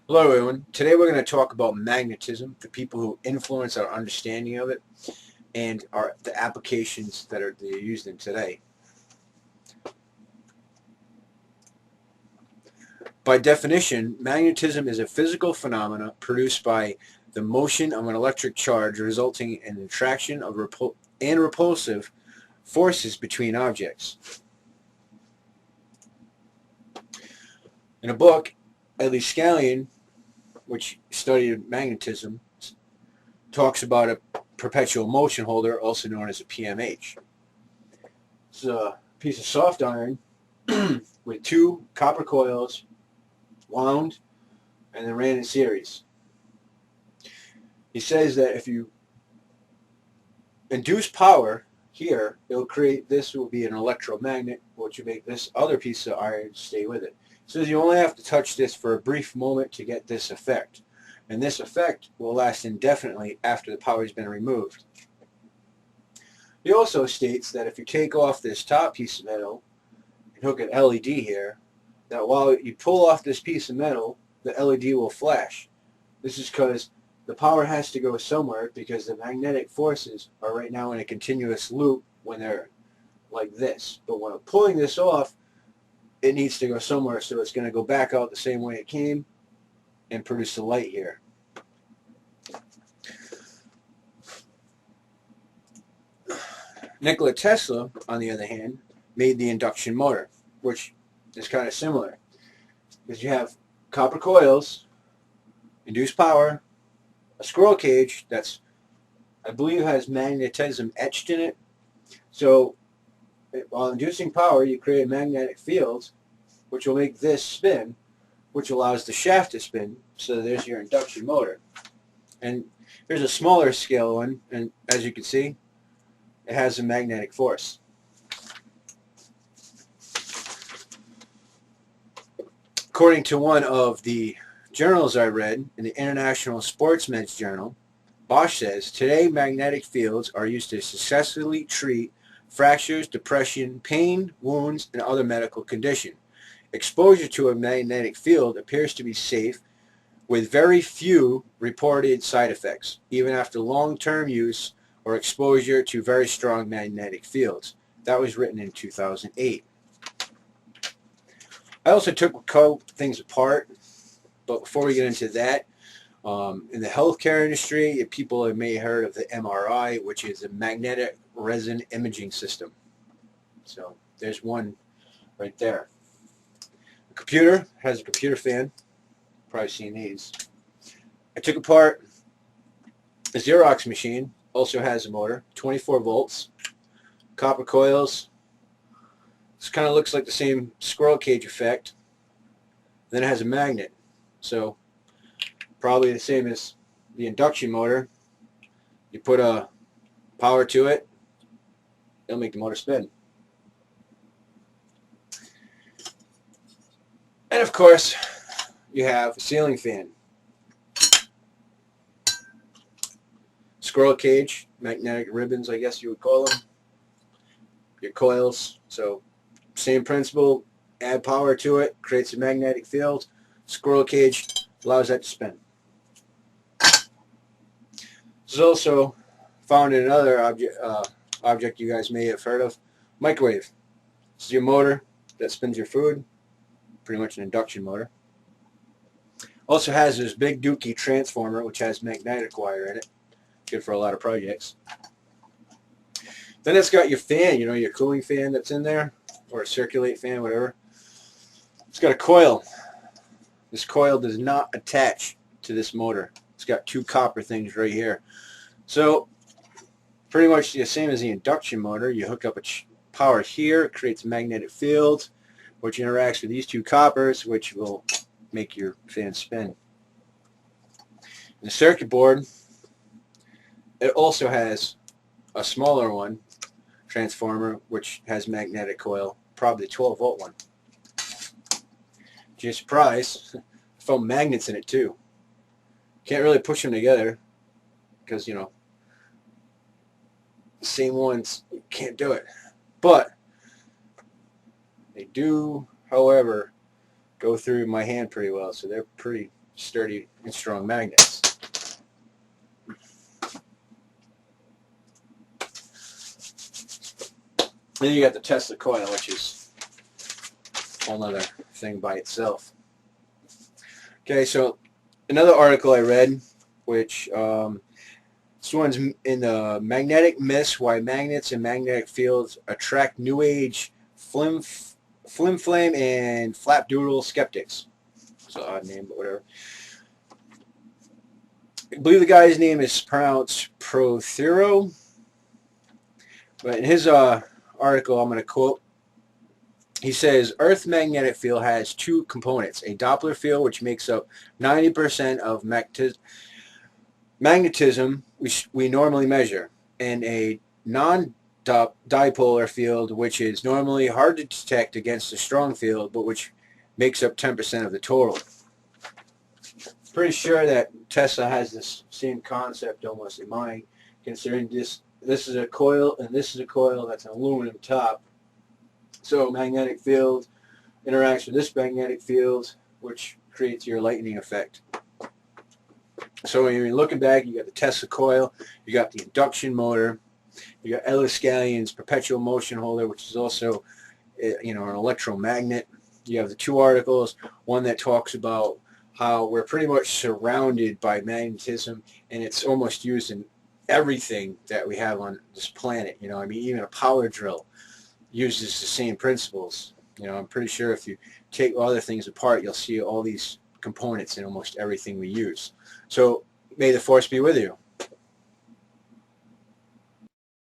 Hello everyone. Today we're going to talk about magnetism, the people who influence our understanding of it, and the applications that are used in today. By definition, magnetism is a physical phenomena produced by the motion of an electric charge resulting in attraction of and repulsive forces between objects. In a book, Ellie Scallion, which studied magnetism, talks about a perpetual motion holder, also known as a PMH. It's a piece of soft iron with two copper coils wound and then ran in series. He says that if you induce power here, it'll create, this will be an electromagnet, which will make this other piece of iron stay with it. He says you only have to touch this for a brief moment to get this effect. And this effect will last indefinitely after the power has been removed. He also states that if you take off this top piece of metal and hook an LED here, that while you pull off this piece of metal, the LED will flash. This is because the power has to go somewhere because the magnetic forces are right now in a continuous loop when they're like this. But when I'm pulling this off, it needs to go somewhere, so it's going to go back out the same way it came and produce the light here. Nikola Tesla, on the other hand, made the induction motor, which is kind of similar. Because you have copper coils, induced power, a squirrel cage that's, I believe, has magnetism etched in it. So while inducing power, you create a magnetic field, which will make this spin, which allows the shaft to spin. So there's your induction motor. And here's a smaller scale one, and as you can see, it has a magnetic force. According to one of the journals I read in the International Sportsmen's Journal, Bosch says, today magnetic fields are used to successfully treat fractures, depression, pain, wounds, and other medical conditions. Exposure to a magnetic field appears to be safe with very few reported side effects, even after long-term use or exposure to very strong magnetic fields. That was written in 2008. I also took a couple things apart, but before we get into that, in the healthcare industry, people may have heard of the MRI, which is a magnetic resonance imaging system. So there's one right there. The computer has a computer fan. Probably seen these. I took apart a Xerox machine. Also has a motor, 24 volts, copper coils. This kind of looks like the same squirrel cage effect. Then it has a magnet. So probably the same as the induction motor. You put a power to it, it'll make the motor spin. And of course, you have a ceiling fan. Squirrel cage, magnetic ribbons, I guess you would call them. Your coils. So same principle, add power to it, creates a magnetic field. Squirrel cage allows that to spin. This is also found in another object you guys may have heard of, microwave. This is your motor that spins your food, pretty much an induction motor. Also has this big dookie transformer, which has magnetic wire in it. Good for a lot of projects. Then it's got your fan, your cooling fan that's in there, or a circulate fan, whatever. It's got a coil. This coil does not attach to this motor. It's got two copper things right here. So pretty much the same as the induction motor. You hook up a power here, it creates a magnetic field, which interacts with these two coppers, which will make your fan spin. The circuit board, it also has a smaller one, transformer, which has magnetic coil, probably 12 volt one. To your surprise, I found magnets in it too. Can't really push them together because, the same ones, you can't do it. But they do, however, go through my hand pretty well, so they're pretty sturdy and strong magnets. Then you got the Tesla coil, which is a whole other thing by itself. Okay, so another article I read, which this one's in the Magnetic Myths: Why Magnets and Magnetic Fields Attract New Age Flim-Flam and Flapdoodle Skeptics. It's an odd name, but whatever. I believe the guy's name is pronounced Prothero. But in his article, I'm going to quote, he says, Earth's magnetic field has two components, a Doppler field, which makes up 90% of magnetism we normally measure, and a non-dipolar field, which is normally hard to detect against a strong field, but which makes up 10% of the total. Pretty sure that Tesla has this same concept almost in mind, considering this is a coil and this is a coil that's an aluminum top. So magnetic field interacts with this magnetic field, which creates your lightning effect. So when you're looking back, you got the Tesla coil, you got the induction motor, you got Ellis Gallien's perpetual motion holder, which is also, you know, an electromagnet. You have the two articles, one that talks about how we're pretty much surrounded by magnetism, and it's almost used in everything that we have on this planet. You know, I mean, even a power drill uses the same principles. You know, I'm pretty sure if you take other things apart, you'll see all these components in almost everything we use. So may the force be with you.